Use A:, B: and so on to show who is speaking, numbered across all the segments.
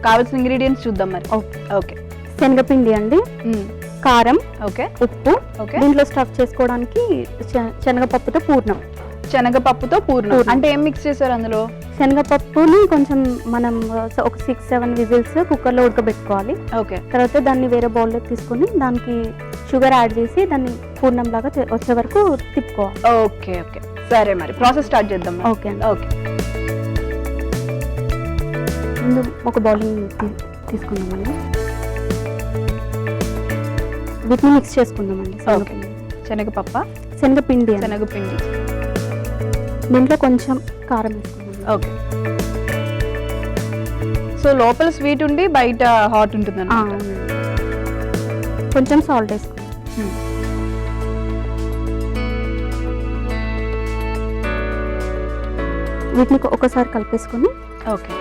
A: కావాల్సిన ఇంగ్రీడియంట్స్ చూద్దాం మరి.
B: ఓకే.
A: ఓకే.
B: శనగపిండి అండి, కారం,
A: ఓకే,
B: ఉప్పు.
A: ఓకే.
B: దీంట్లో స్టఫ్ చేసుకోవడానికి శనగపప్పుతో పూర్ణం.
A: శనగపప్పుతో పూర్ణం అంటే ఏం మిక్స్ చేశారు అందులో?
B: శనగపప్పుని కొంచెం మనం ఒక 6-7 విజిల్స్ కుక్కర్లో ఉడకబెట్టుకోవాలి.
A: ఓకే.
B: తర్వాత దాన్ని వేరే బౌల్లో తీసుకొని దానికి షుగర్ యాడ్ చేసి దాన్ని పూర్ణం లాగా వచ్చే వరకు తిప్పుకోవాలి.
A: ఓకే ఓకే, సరే మరి ప్రాసెస్ స్టార్ట్ చేద్దాం.
B: ఓకే అండి.
A: ఓకే.
B: ముందు ఒక బౌల్ తీసుకుందామండి, వీటిని మిక్స్ చేసుకుందామండి.
A: శనగపప్పు,
B: శనగపిండి,
A: శనగపిండి.
B: దీంట్లో కొంచెం కారం వేసుకుందాం.
A: ఓకే. సో లోపల స్వీట్ ఉండి బయట హాట్ ఉంటుంది అన్నమాట.
B: కొంచెం సాల్ట్ వేసుకుందాం. వీటిని ఒకసారి కలిపేసుకొని
A: ఓకే.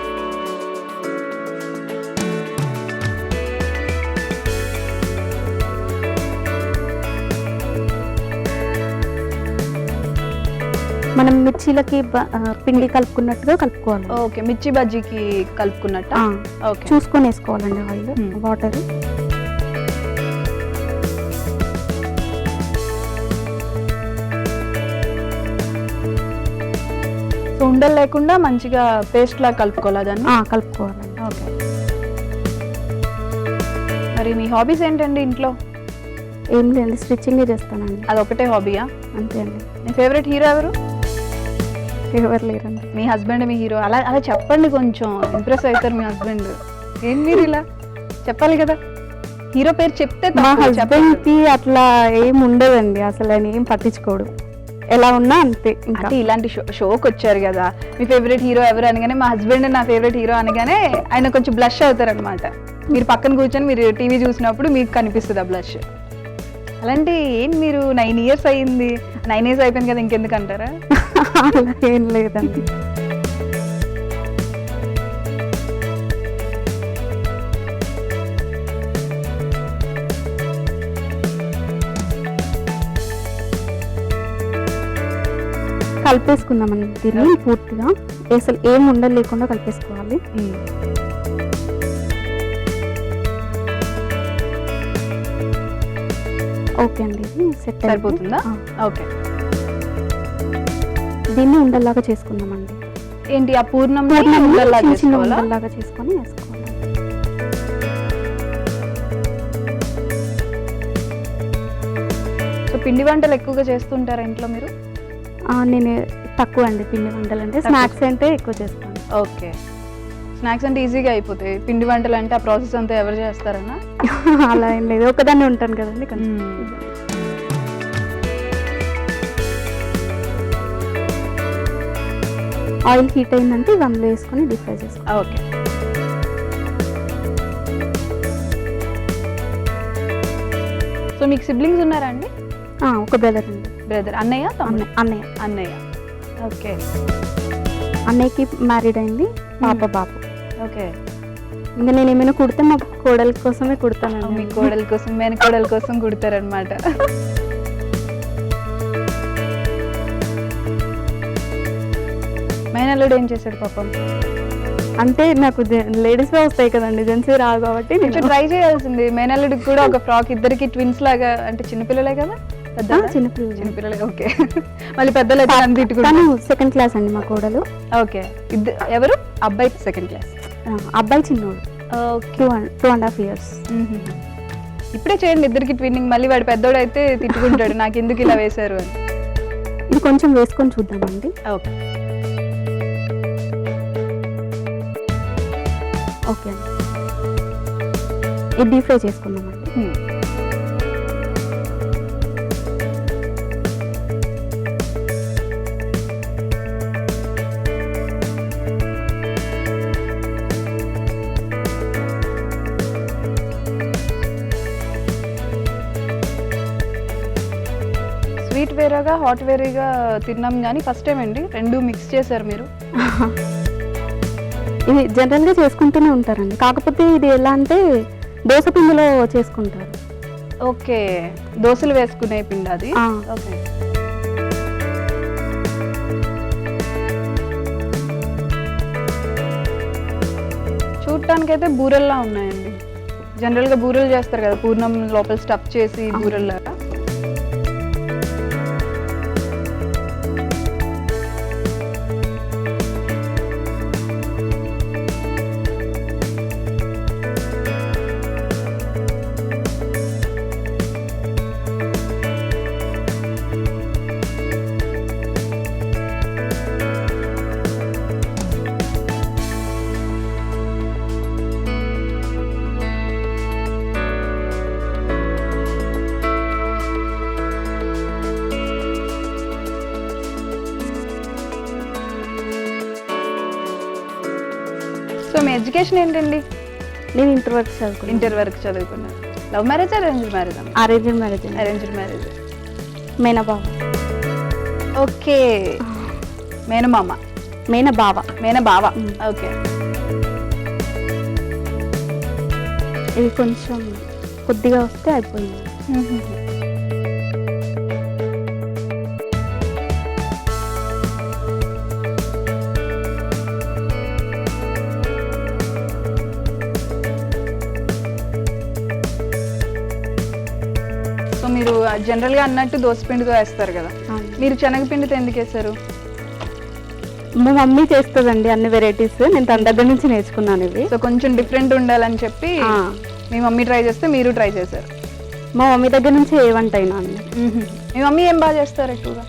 B: మనం మిర్చీలకి పిండి కలుపుకున్నట్టుగా కలుపుకోవాలి.
A: ఓకే, మిర్చి బజ్జీకి కలుపుకున్నట్టు. ఓకే.
B: చూసుకొని వేసుకోవాలండి ఆయిల్, వాటర్.
A: సో ఉండలు లేకుండా మంచిగా పేస్ట్ లాగా కలుపుకోవాలి దాన్ని.
B: కలుపుకోవాలండి.
A: ఓకే. మరి మీ హాబీస్ ఏంటండి ఇంట్లో?
B: ఏం లేదు, స్టిచ్చింగ్ చేస్తానండి.
A: అదొకటే హాబీయా?
B: అంతే అండి.
A: మీ ఫేవరెట్ హీరో ఎవరు?
B: ఎవరు లేరండి.
A: మీ హస్బెండ్ మీ హీరో? అలా అలా చెప్పండి, కొంచెం ఇంప్రెస్ అవుతారు మీ హస్బెండ్. ఏం మీరు ఇలా చెప్పాలి కదా, హీరో పేరు చెప్తే.
B: మా హస్బెండ్ కి అట్లా ఏం ఉండదండి, అసలు ఆయన ఏం పట్టించుకోడు, ఎలా ఉన్నా అంతే. ఇంకా
A: ఇలాంటి షోకి వచ్చారు కదా, మీ ఫేవరెట్ హీరో ఎవరు అనగానే మా హస్బెండ్ నా ఫేవరెట్ హీరో అనగానే ఆయన కొంచెం బ్లష్ అవుతారు అనమాట. మీరు పక్కన కూర్చొని మీరు టీవీ చూసినప్పుడు మీకు కనిపిస్తుంది ఆ బ్లష్. అలాంటి ఏం మీరు 9 years అయ్యింది, 9 years అయిపోయింది కదా, ఇంకెందుకు అంటారా?
B: ఏం లేదండి. కలిపేసుకుందామండి దీన్ని పూర్తిగా, అసలు ఏం ఉండలు లేకుండా కలిపేసుకోవాలి. ఓకే అండి, ఇది సెట్
A: సరిపోతుందా? ఓకే.
B: దీన్ని ఉండల్లాగా చేసుకుందామండి.
A: ఏంటి ఆ పూర్ణం ఉండల్లాగా
B: చేసుకొని వేసుకోవాలి.
A: సో పిండి వంటలు ఎక్కువగా చేస్తుంటారా ఇంట్లో మీరు?
B: నేను తక్కువ అండి పిండి వంటలు, అంటే స్నాక్స్ అంటే ఎక్కువ చేస్తాను.
A: ఓకే. స్నాక్స్ అంటే ఈజీగా అయిపోతాయి, పిండి వంటలు అంటే ఆ ప్రాసెస్ అంతా ఎవరు చేస్తారన్నా?
B: అలా ఏం లేదు, ఒకదాన్ని ఉంటాను కదండి. ఆయిల్ హీట్ అయిందంటే ఇవి అందులో వేసుకొని డీప్ ఫ్రై చేసుకోవాలి.
A: ఓకే. సో మీకు సిబ్లింగ్స్ ఉన్నారా అండి?
B: ఒక బ్రదర్ అండి.
A: బ్రదర్. అన్నయ్య?
B: అన్నయ్య.
A: అన్నయ్య. ఓకే.
B: అన్నయ్యకి మ్యారీడ్ అయింది, పాప బాబు.
A: ఓకే.
B: ఇంకా నేను ఏమైనా కుడితే మా కోడల కోసమే కుడతాను.
A: మీ కోడల కోసం, మేనకోడల కోసం కుడతారనమాట. మేనల్లుడు ఏం చేశాడు పాపం?
B: అంటే నాకు లేడీస్ వస్తాయి కదండి, జెంట్స్ రావు కాబట్టి
A: కొంచెం ట్రై చేయాల్సింది. మేనల్లుడికి కూడా ఒక ఫ్రాక్, ఇద్దరికి ట్విన్స్ లాగా. అంటే చిన్నపిల్లలే కదా? చిన్నపిల్లలే. ఓకే. మళ్ళీ పెద్దలు అయితే నన్ను తిట్టుకుంటాను.
B: 2nd క్లాస్ అండి మా కోడలు.
A: ఓకే. ఎవరు? అబ్బాయి 2nd క్లాస్,
B: అబ్బాయి చిన్నోడు. 2.5 years.
A: ఇప్పుడే చేయండి ఇద్దరికి ట్విన్నింగ్, మళ్ళీ వాడు పెద్దోడు అయితే తిట్టుకుంటాడు నాకు ఎందుకు ఇలా వేశారు అని.
B: ఇది కొంచెం వేసుకొని చూద్దామండి.
A: ఓకే.
B: ఓకే అండి, ఇది డీప్ ఫ్రై చేసుకుందామండి.
A: స్వీట్ వేరేగా హాట్ వేరేగా తిన్నాం కానీ ఫస్ట్ టైం అండి రెండు మిక్స్ చేశారు మీరు.
B: ఇది జనరల్గా చేసుకుంటూనే ఉంటారండి, కాకపోతే ఇది ఎలా అంటే దోశ పిండిలో చేసుకుంటారు.
A: ఓకే, దోశలు వేసుకునే పిండి అది. ఓకే. చూడటానికైతే బూరెల్లా ఉన్నాయండి. జనరల్గా బూరెలు చేస్తారు కదా, పూర్ణం లోపల స్టఫ్ చేసి బూరెల్లాగా. సో మీ ఎడ్యుకేషన్ ఏంటండి?
B: నేను ఇంటర్ వరకు చదువుకున్నాను.
A: ఇంటర్ వరకు చదువుకున్నారు. Love marriage arrange marriage?
B: Arranged marriage.
A: Arranged marriage.
B: మేనబావ.
A: ఓకే, మేనమామ.
B: మేనబావ.
A: మేనబావ. ఓకే.
B: ఇది కొంచెం కొద్దిగా వస్తే అయిపోయింది.
A: సో మీరు జనరల్గా అన్నట్టు దోసపిండితో వేస్తారు కదా, మీరు శనగపిండితో ఎందుకు వేస్తారు?
B: మా మమ్మీ చేస్తుందండి అన్ని వెరైటీస్, నేను తన దగ్గర నుంచి నేర్చుకున్నాను ఇవి.
A: సో కొంచెం డిఫరెంట్ ఉండాలని చెప్పి మీ మమ్మీ ట్రై చేస్తే మీరు ట్రై చేశారు.
B: మా మమ్మీ దగ్గర నుంచి ఏ వంట అయినా అండి.
A: మీ మమ్మీ ఏం బాగా చేస్తారు ఎక్కువగా?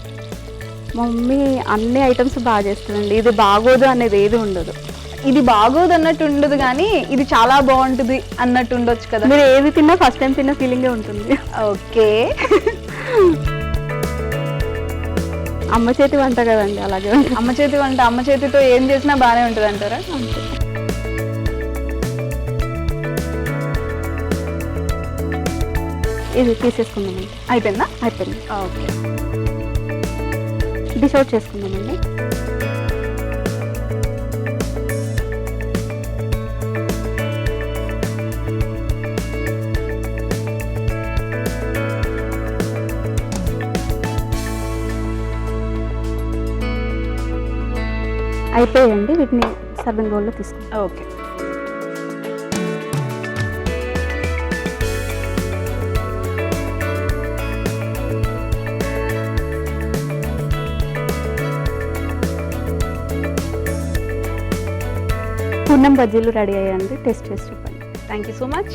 B: మా మమ్మీ అన్ని ఐటమ్స్ బాగా చేస్తుందండి. ఇది బాగోదు అనేది ఏది ఉండదు.
A: ఇది బాగోదు అన్నట్టు ఉండదు కానీ ఇది చాలా బాగుంటుంది అన్నట్టు ఉండొచ్చు కదా.
B: మీరు ఏది తిన్నా ఫస్ట్ టైం తిన్న ఫీలింగే ఉంటుంది.
A: ఓకే.
B: అమ్మ చేతి వంట కదండి, అలాగే
A: అమ్మ చేతి వంట, అమ్మ చేతితో ఏం చేసినా బాగానే ఉంటుంది అంటారా?
B: ఇది తీసేసుకుందామండి.
A: అయిపోయిందా?
B: అయిపోయింది.
A: ఓకే.
B: డిష్ అవుట్ చేసుకుందామండి. అయిపోయాయండి, వీటిని సర్వింగ్ బౌల్లో తీసుకుంటాం.
A: ఓకే.
B: పూర్ణం బజ్జీలు రెడీ అయ్యాయండి, టేస్ట్ చేసి చెప్పండి.
A: Thank you so much.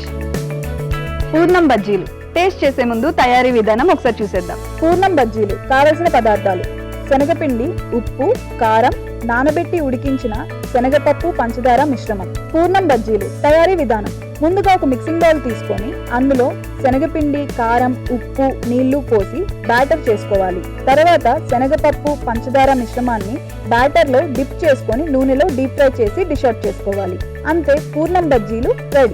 A: పూర్ణం బజ్జీలు టేస్ట్ చేసే ముందు తయారీ విధానం ఒకసారి చూసేద్దాం.
C: పూర్ణం బజ్జీలు కావలసిన పదార్థాలు: శనగపిండి, ఉప్పు, కారం, నానబెట్టి ఉడికించిన శనగపప్పు, పంచదార మిశ్రమం. పూర్ణం బజ్జీలు తయారీ విధానం: ముందుగా ఒక మిక్సింగ్ బౌల్ తీసుకొని అందులో శనగపిండి, కారం, ఉప్పు, నీళ్లు పోసి బ్యాటర్ చేసుకోవాలి. తర్వాత శనగపప్పు, పంచదార మిశ్రమాన్ని బ్యాటర్ లో డిప్ చేసుకొని నూనెలో డీప్ ఫ్రై చేసి డిష్ అవుట్ చేసుకోవాలి. అంతే, పూర్ణం బజ్జీలు రెడీ.